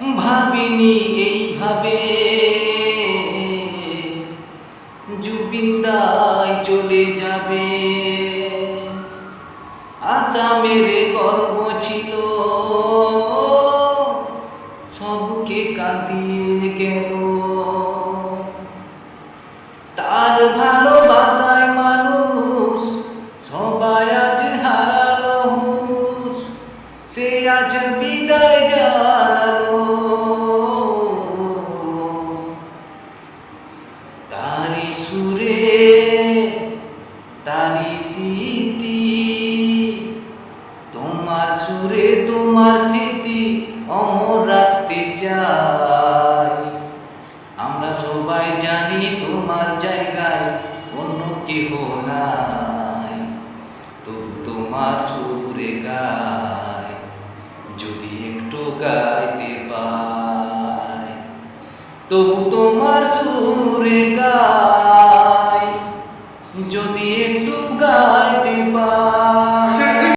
ভাবিনি এইভাবে জুবিনদাই চলে যাবে। আসামের গর্ব ছিল, সবকে কাঁদিয়ে গেল। তার ভালোবাসায় মানুষ সবাই আজ হারালো হুঁশ, সে আজ বিদায় জানালো। তারি সুরে তারি স্মৃতি, তোমার সুরে তোমার স্মৃতি অমর রাখতে চাই। আমরা সবাই জানি তোমার জায়গায় অন্য কেহ নাই, তবু তোমার সুরে গাই যদি একটু গাইতে পাই। তবু তোমার সুরে গাই যদি একটু গাইতে পাই।